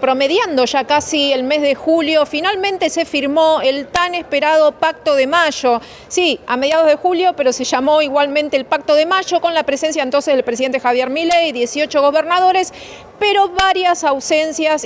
Promediando ya casi el mes de julio, finalmente se firmó el tan esperado Pacto de Mayo. Sí, a mediados de julio, pero se llamó igualmente el Pacto de Mayo, con la presencia entonces del presidente Javier Milei, 18 gobernadores, pero varias ausencias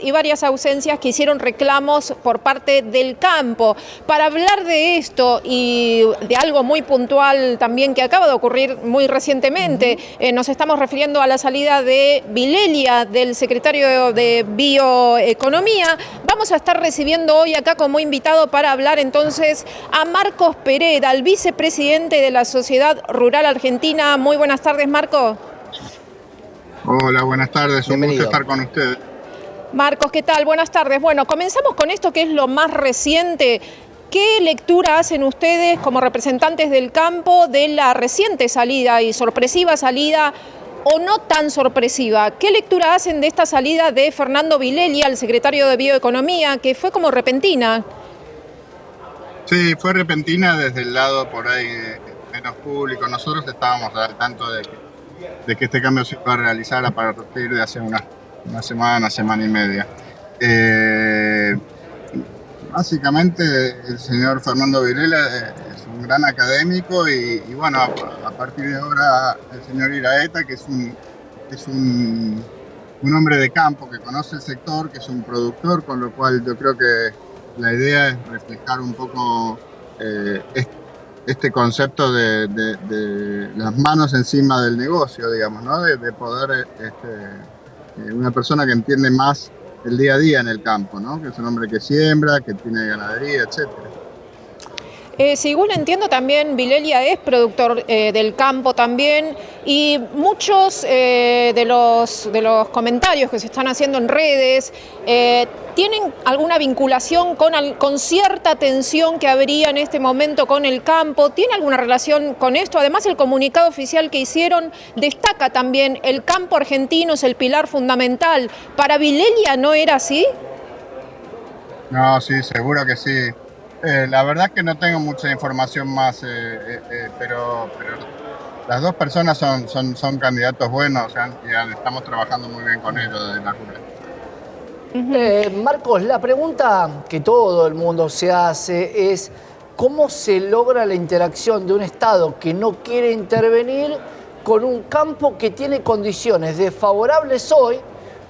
que hicieron reclamos por parte del campo. Para hablar de esto y de algo muy puntual también que acaba de ocurrir muy recientemente, nos estamos refiriendo a la salida de Vilelia, del secretario de Bioeconomía. Vamos a estar recibiendo hoy acá como invitado para hablar entonces a Marcos Pereda, el vicepresidente de la Sociedad Rural Argentina. Muy buenas tardes, Marcos. Hola, buenas tardes. Bienvenido. Un gusto estar con ustedes. Marcos, ¿qué tal? Buenas tardes. Bueno, comenzamos con esto que es lo más reciente. ¿Qué lectura hacen ustedes como representantes del campo de la reciente salida y sorpresiva salida, o no tan sorpresiva? ¿Qué lectura hacen de esta salida de Fernando Vilelia, el secretario de Bioeconomía, que fue como repentina? Sí, fue repentina desde el lado por ahí menos público. Nosotros estábamos al tanto de que este cambio se iba a realizar a partir de hace una semana y media. Básicamente el señor Fernando Vilelia es un gran académico y bueno, a partir de ahora el señor Iraeta, que es un hombre de campo que conoce el sector, que es un productor, con lo cual yo creo que la idea es reflejar un poco este concepto de las manos encima del negocio, digamos, ¿no? De poder, una persona que entiende más el día a día en el campo, ¿no? Que es un hombre que siembra, que tiene ganadería, etcétera. Según entiendo, también Vilelia es productor del campo también, y muchos de los comentarios que se están haciendo en redes tienen alguna vinculación con cierta tensión que habría en este momento con el campo. ¿Tiene alguna relación con esto? Además, el comunicado oficial que hicieron destaca también: el campo argentino es el pilar fundamental. ¿Para Vilelia no era así? No, sí, seguro que sí. La verdad es que no tengo mucha información más, pero las dos personas son candidatos buenos, y estamos trabajando muy bien con ellos desde la rural. Marcos, la pregunta que todo el mundo se hace es: ¿cómo se logra la interacción de un Estado que no quiere intervenir con un campo que tiene condiciones desfavorables hoy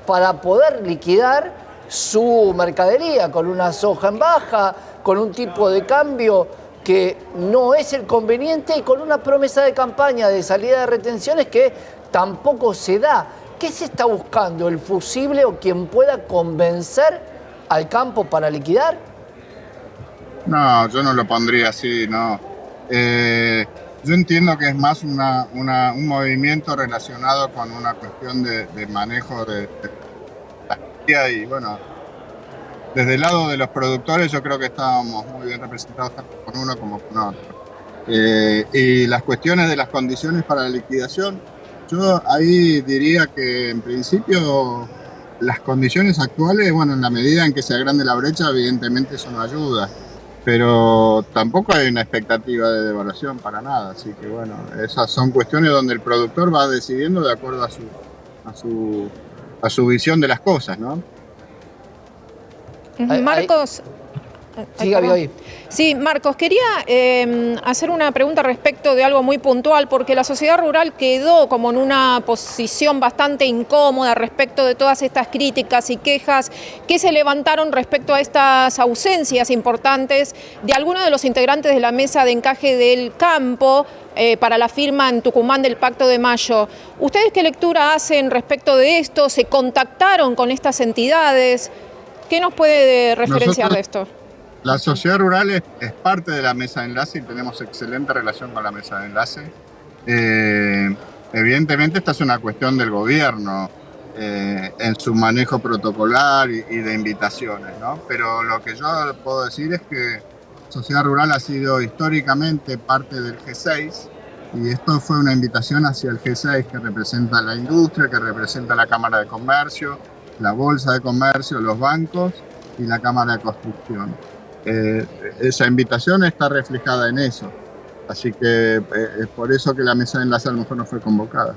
para poder liquidar su mercadería, con una soja en baja, con un tipo de cambio que no es el conveniente y con una promesa de campaña de salida de retenciones que tampoco se da? ¿Qué se está buscando? ¿El fusible o quien pueda convencer al campo para liquidar? No, yo no lo pondría así, no. Yo entiendo que es más un movimiento relacionado con una cuestión de manejo de la energía, y bueno, desde el lado de los productores yo creo que estábamos muy bien representados tanto con uno como con otro. Y las cuestiones de las condiciones para la liquidación, yo ahí diría que en principio las condiciones actuales, bueno, en la medida en que se agrande la brecha, evidentemente eso no ayuda, pero tampoco hay una expectativa de devaluación para nada, así que bueno, esas son cuestiones donde el productor va decidiendo de acuerdo a su visión de las cosas, ¿no? Marcos. Siga, hoy. Sí, Marcos, quería hacer una pregunta respecto de algo muy puntual, porque la sociedad rural quedó como en una posición bastante incómoda respecto de todas estas críticas y quejas que se levantaron respecto a estas ausencias importantes de algunos de los integrantes de la mesa de encaje del campo para la firma en Tucumán del Pacto de Mayo. ¿Ustedes qué lectura hacen respecto de esto? ¿Se contactaron con estas entidades? ¿Qué nos puede referenciar de esto? La sociedad rural es parte de la mesa de enlace y tenemos excelente relación con la mesa de enlace. Evidentemente esta es una cuestión del gobierno en su manejo protocolar y de invitaciones, ¿no? Pero lo que yo puedo decir es que Sociedad Rural ha sido históricamente parte del G6, y esto fue una invitación hacia el G6, que representa la industria, que representa la Cámara de Comercio, la Bolsa de Comercio, los bancos y la Cámara de Construcción. Esa invitación está reflejada en eso, así que es por eso que la mesa de enlace a lo mejor no fue convocada.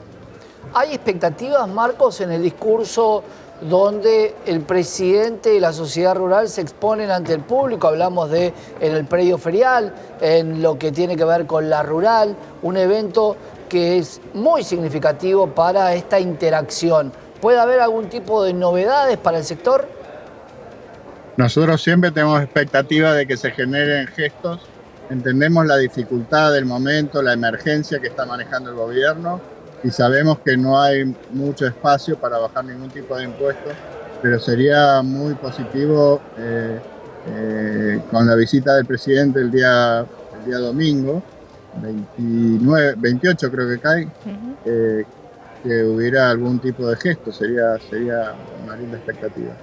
¿Hay expectativas, Marcos, en el discurso donde el presidente y la sociedad rural se exponen ante el público. Hablamos de en el predio ferial, en lo que tiene que ver con la rural, un evento que es muy significativo para esta interacción. ¿Puede haber algún tipo de novedades para el sector? Nosotros siempre tenemos expectativa de que se generen gestos. Entendemos la dificultad del momento, la emergencia que está manejando el gobierno y sabemos que no hay mucho espacio para bajar ningún tipo de impuestos, pero sería muy positivo con la visita del presidente el día domingo, 28 creo que cae, que hubiera algún tipo de gesto, sería una linda expectativa.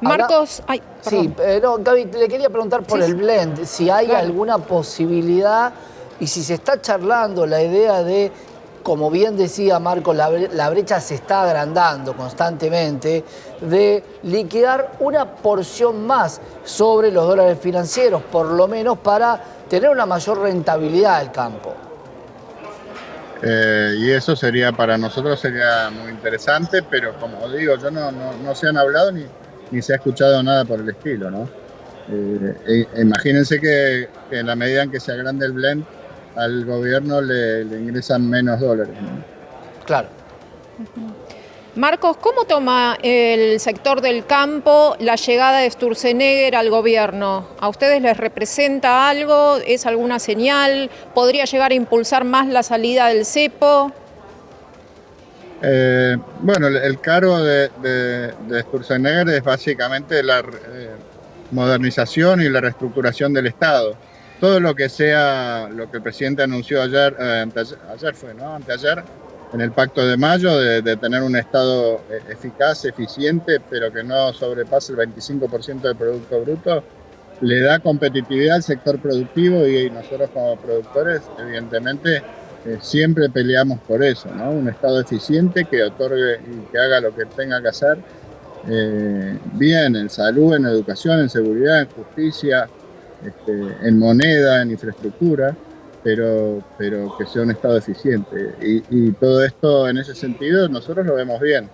Marcos, sí, no, Gaby, le quería preguntar por el blend, si hay alguna posibilidad y si se está charlando la idea de, como bien decía Marcos, la brecha se está agrandando constantemente, de liquidar una porción más sobre los dólares financieros, por lo menos para tener una mayor rentabilidad del campo. Y eso sería, para nosotros sería muy interesante, pero como digo, no se han hablado ni se ha escuchado nada por el estilo, ¿no? Imagínense que en la medida en que se agrande el blend, al gobierno le ingresan menos dólares, ¿no? Claro. Marcos, ¿cómo toma el sector del campo la llegada de Sturzenegger al gobierno? ¿A ustedes les representa algo? ¿Es alguna señal? ¿Podría llegar a impulsar más la salida del cepo? Bueno, el cargo de Sturzenegger es básicamente la modernización y la reestructuración del Estado. Todo lo que sea lo que el presidente anunció ayer fue, ¿no? Anteayer, en el Pacto de Mayo, de tener un Estado eficaz, eficiente, pero que no sobrepase el 25% del Producto Bruto, le da competitividad al sector productivo y nosotros como productores, evidentemente, siempre peleamos por eso, ¿no? Un Estado eficiente que otorgue y que haga lo que tenga que hacer bien en salud, en educación, en seguridad, en justicia, en moneda, en infraestructura, pero que sea un Estado eficiente. Y todo esto, en ese sentido, nosotros lo vemos bien.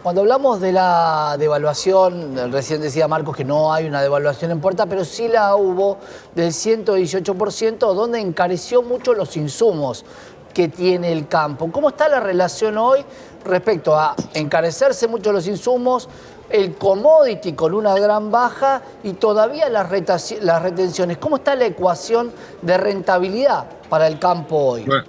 Cuando hablamos de la devaluación, recién decía Marcos que no hay una devaluación en puerta, pero sí la hubo del 118%, donde encareció mucho los insumos que tiene el campo. ¿Cómo está la relación hoy respecto a encarecerse mucho los insumos, el commodity con una gran baja y todavía las retenciones? ¿Cómo está la ecuación de rentabilidad para el campo hoy? Bueno,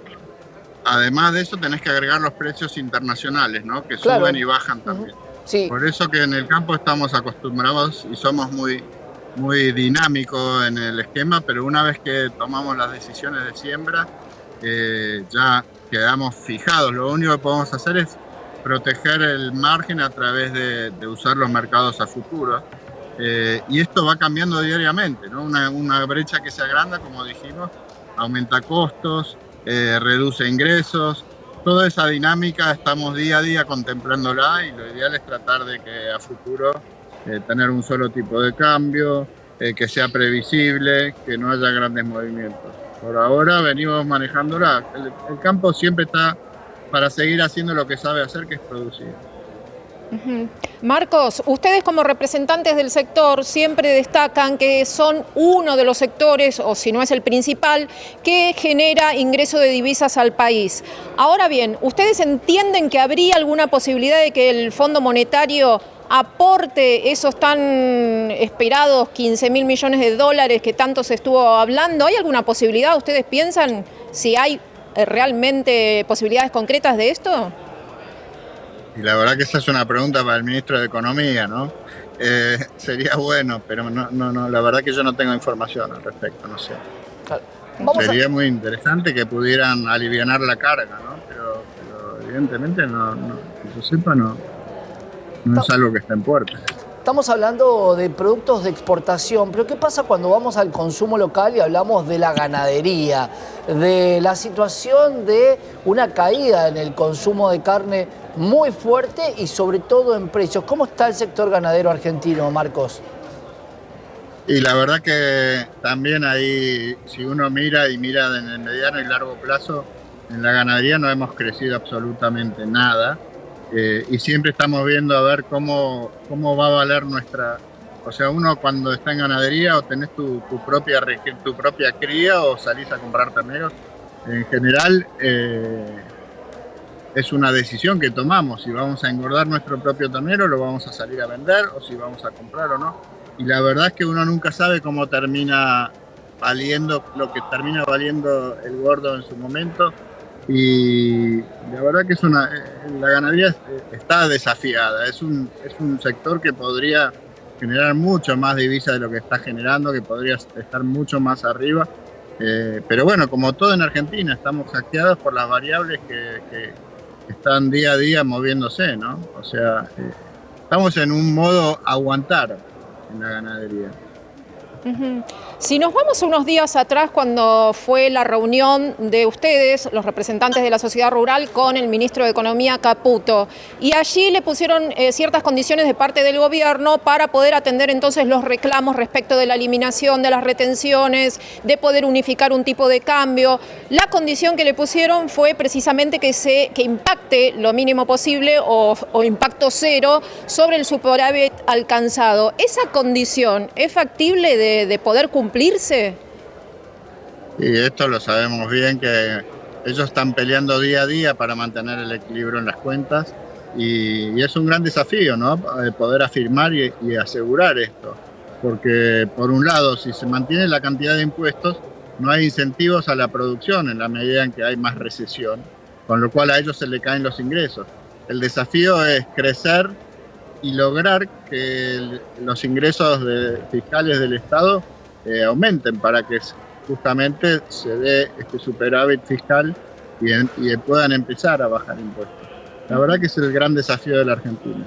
además de eso tenés que agregar los precios internacionales, ¿no? Que claro, suben y bajan también. Sí. Por eso que en el campo estamos acostumbrados y somos muy dinámicos en el esquema, pero una vez que tomamos las decisiones de siembra, ya quedamos fijados. Lo único que podemos hacer es proteger el margen a través de usar los mercados a futuro. Y esto va cambiando diariamente, ¿no? Una brecha que se agranda, como dijimos, aumenta costos, reduce ingresos. Toda esa dinámica estamos día a día contemplándola y lo ideal es tratar de que a futuro tener un solo tipo de cambio, que sea previsible, que no haya grandes movimientos. Por ahora venimos manejándola. El campo siempre está para seguir haciendo lo que sabe hacer, que es producir. Marcos, ustedes como representantes del sector siempre destacan que son uno de los sectores, o si no es el principal, que genera ingreso de divisas al país. Ahora bien, ¿ustedes entienden que habría alguna posibilidad de que el Fondo Monetario aporte esos tan esperados 15.000 millones de dólares que tanto se estuvo hablando? ¿Hay alguna posibilidad? ¿Ustedes piensan si hay realmente posibilidades concretas de esto? Y la verdad que esa es una pregunta para el ministro de Economía, ¿no? Sería bueno, pero no, la verdad que yo no tengo información al respecto, no sé. Claro. Sería muy interesante que pudieran alivianar la carga, ¿no? Pero evidentemente que yo sepa, no es algo que está en puerta. Estamos hablando de productos de exportación, pero ¿qué pasa cuando vamos al consumo local y hablamos de la ganadería, de la situación de una caída en el consumo de carne muy fuerte y sobre todo en precios? ¿Cómo está el sector ganadero argentino, Marcos? Y la verdad que también ahí, si uno mira en el mediano y largo plazo, en la ganadería no hemos crecido absolutamente nada. y siempre estamos viendo a ver cómo va a valer nuestra... O sea, uno cuando está en ganadería o tenés tu propia cría o salís a comprar terneros, en general es una decisión que tomamos, si vamos a engordar nuestro propio ternero, lo vamos a salir a vender o si vamos a comprar o no. Y la verdad es que uno nunca sabe cómo termina valiendo, lo que termina valiendo el gordo en su momento. Y la verdad que la ganadería está desafiada, es un sector que podría generar mucho más divisa de lo que está generando, que podría estar mucho más arriba. Pero bueno, como todo en Argentina, estamos hackeados por las variables que están día a día moviéndose, ¿no? O sea, estamos en un modo aguantar en la ganadería. Ujú. Si nos vamos unos días atrás, cuando fue la reunión de ustedes, los representantes de la sociedad rural, con el ministro de Economía, Caputo, y allí le pusieron ciertas condiciones de parte del gobierno para poder atender entonces los reclamos respecto de la eliminación de las retenciones, de poder unificar un tipo de cambio. La condición que le pusieron fue precisamente que impacte lo mínimo posible o impacto cero sobre el superávit alcanzado. ¿Esa condición es factible de poder cumplirse? Y esto lo sabemos bien, que ellos están peleando día a día para mantener el equilibrio en las cuentas y es un gran desafío, ¿no? Poder afirmar y asegurar esto. Porque por un lado, si se mantiene la cantidad de impuestos, no hay incentivos a la producción en la medida en que hay más recesión, con lo cual a ellos se le caen los ingresos. El desafío es crecer y lograr que los ingresos fiscales del Estado aumenten para que justamente se dé este superávit fiscal y puedan empezar a bajar impuestos. La verdad que es el gran desafío de la Argentina.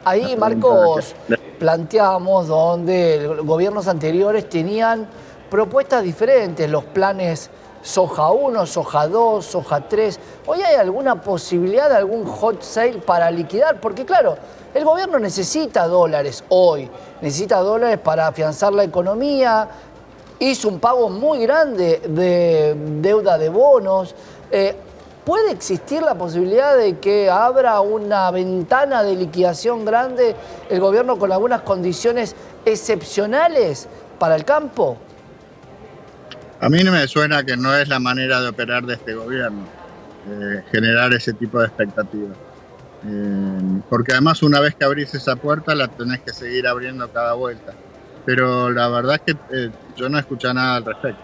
Ahí, Marcos, planteamos donde gobiernos anteriores tenían propuestas diferentes, los planes Soja 1, Soja 2, Soja 3. ¿Hoy hay alguna posibilidad de algún hot sale para liquidar? Porque claro, el gobierno necesita dólares hoy, necesita dólares para afianzar la economía, hizo un pago muy grande de deuda de bonos. ¿Puede existir la posibilidad de que abra una ventana de liquidación grande el gobierno con algunas condiciones excepcionales para el campo? A mí no me suena que no es la manera de operar de este gobierno, generar ese tipo de expectativas. Porque además una vez que abrís esa puerta la tenés que seguir abriendo cada vuelta. Pero la verdad es que yo no escuché nada al respecto.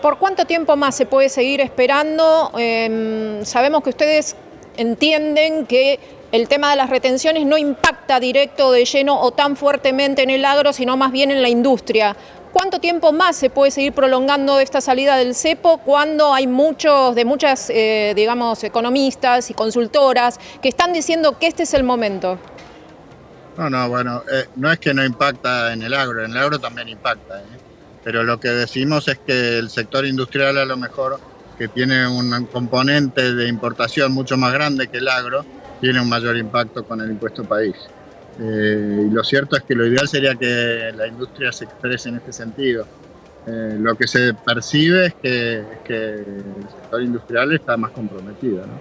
¿Por cuánto tiempo más se puede seguir esperando? Sabemos que ustedes entienden que el tema de las retenciones no impacta directo de lleno o tan fuertemente en el agro, sino más bien en la industria. ¿Cuánto tiempo más se puede seguir prolongando esta salida del cepo cuando hay muchas digamos, economistas y consultoras que están diciendo que este es el momento? Bueno, no es que no impacta en el agro también impacta, pero lo que decimos es que el sector industrial a lo mejor, que tiene un componente de importación mucho más grande que el agro, tiene un mayor impacto con el impuesto país. Y lo cierto es que lo ideal sería que la industria se exprese en este sentido. Lo que se percibe es que el sector industrial está más comprometido, ¿no?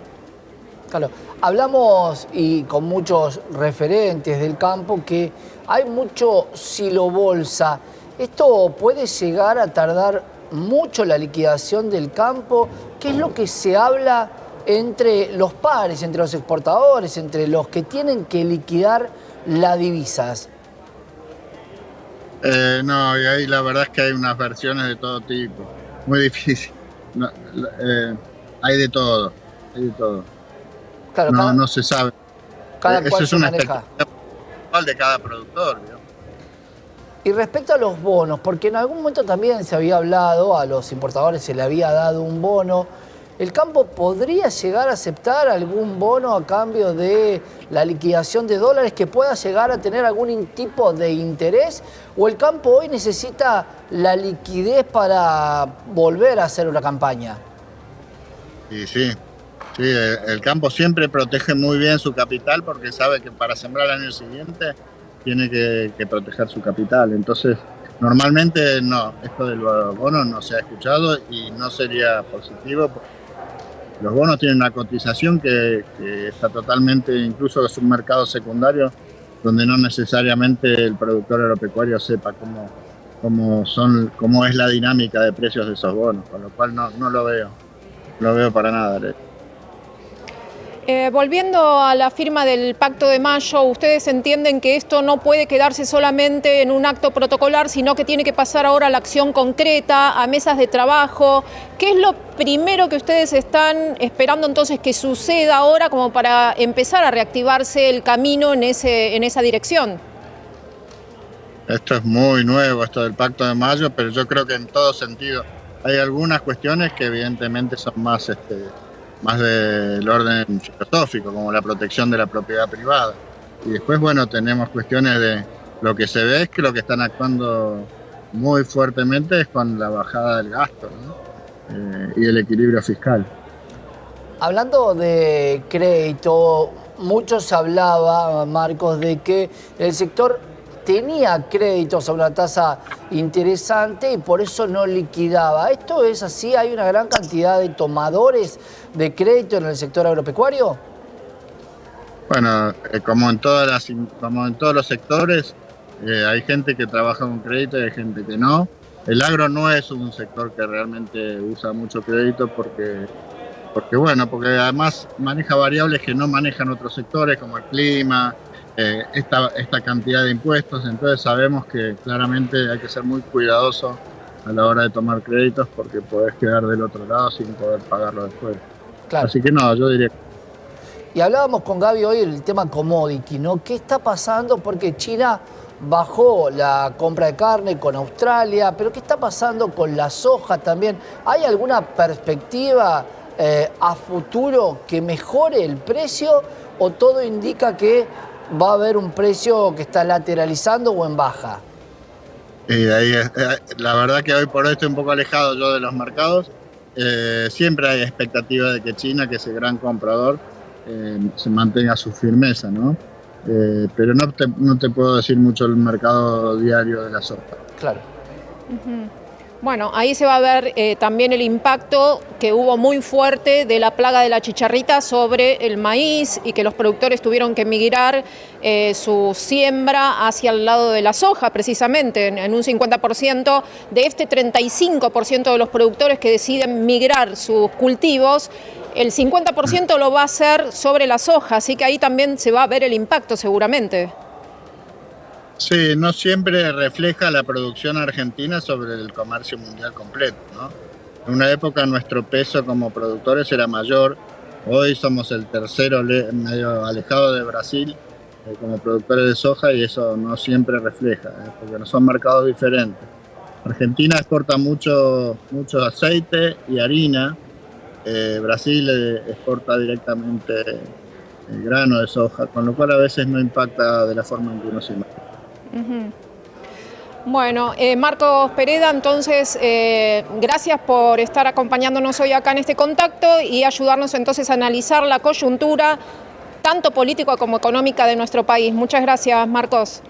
Claro, hablamos y con muchos referentes del campo que hay mucho silobolsa. ¿Esto puede llegar a tardar mucho la liquidación del campo? ¿Qué es lo que se habla entre los pares, entre los exportadores, entre los que tienen que liquidar las divisas? No, y ahí la verdad es que hay unas versiones de todo tipo. Muy difícil. No, hay de todo, hay de todo. Claro, no se sabe. Cada cual eso es una maneja. expectativa de cada productor, ¿no? Y respecto a los bonos, porque en algún momento también se había hablado, a los importadores se le había dado un bono, ¿el campo podría llegar a aceptar algún bono a cambio de la liquidación de dólares que pueda llegar a tener algún tipo de interés? ¿O el campo hoy necesita la liquidez para volver a hacer una campaña? Sí, el campo siempre protege muy bien su capital porque sabe que para sembrar el año siguiente tiene que proteger su capital. Entonces, normalmente no, esto del bono no se ha escuchado y no sería positivo Los bonos tienen una cotización que está totalmente, incluso es un mercado secundario, donde no necesariamente el productor agropecuario sepa cómo es la dinámica de precios de esos bonos, con lo cual no lo veo para nada. Volviendo a la firma del Pacto de Mayo, ¿ustedes entienden que esto no puede quedarse solamente en un acto protocolar, sino que tiene que pasar ahora a la acción concreta, a mesas de trabajo? ¿Qué es lo primero que ustedes están esperando entonces que suceda ahora como para empezar a reactivarse el camino en esa dirección? Esto es muy nuevo, esto del Pacto de Mayo, pero yo creo que en todo sentido hay algunas cuestiones que evidentemente son más del orden filosófico, como la protección de la propiedad privada. Y después, bueno, tenemos cuestiones de lo que se ve es que lo que están actuando muy fuertemente es con la bajada del gasto, ¿no? Y el equilibrio fiscal. Hablando de crédito, mucho se hablaba, Marcos, de que el sector tenía créditos a una tasa interesante y por eso no liquidaba. ¿Esto es así? ¿Hay una gran cantidad de tomadores de crédito en el sector agropecuario? Bueno, como en todos los sectores, hay gente que trabaja con crédito y hay gente que no. El agro no es un sector que realmente usa mucho crédito porque además maneja variables que no manejan otros sectores, como el clima, esta cantidad de impuestos. Entonces sabemos que claramente hay que ser muy cuidadoso a la hora de tomar créditos porque podés quedar del otro lado sin poder pagarlo después. Claro. Así que no, yo diría. Y hablábamos con Gaby hoy del tema commodity, ¿no? ¿Qué está pasando? Porque China bajó la compra de carne con Australia, pero ¿qué está pasando con la soja también? ¿Hay alguna perspectiva a futuro que mejore el precio o todo indica que va a haber un precio que está lateralizando o en baja? La verdad que hoy por hoy estoy un poco alejado yo de los mercados. Siempre hay expectativa de que China, que es el gran comprador, se mantenga su firmeza, ¿no? Pero no te puedo decir mucho el mercado diario de la soja. Claro. Bueno, ahí se va a ver también el impacto que hubo muy fuerte de la plaga de la chicharrita sobre el maíz y que los productores tuvieron que migrar su siembra hacia el lado de la soja, precisamente, en un 50%. De este 35% de los productores que deciden migrar sus cultivos, el 50% lo va a hacer sobre la soja, así que ahí también se va a ver el impacto seguramente. Sí, no siempre refleja la producción argentina sobre el comercio mundial completo, ¿no? En una época nuestro peso como productores era mayor, hoy somos el tercero medio alejado de Brasil como productores de soja y eso no siempre refleja, porque no son mercados diferentes. Argentina exporta mucho aceite y harina, Brasil exporta directamente el grano de soja, con lo cual a veces no impacta de la forma en que uno se imagina. Bueno, Marcos Pereda, entonces, gracias por estar acompañándonos hoy acá en este contacto y ayudarnos entonces a analizar la coyuntura, tanto política como económica de nuestro país. Muchas gracias, Marcos.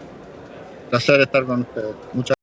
Placer estar con ustedes. Muchas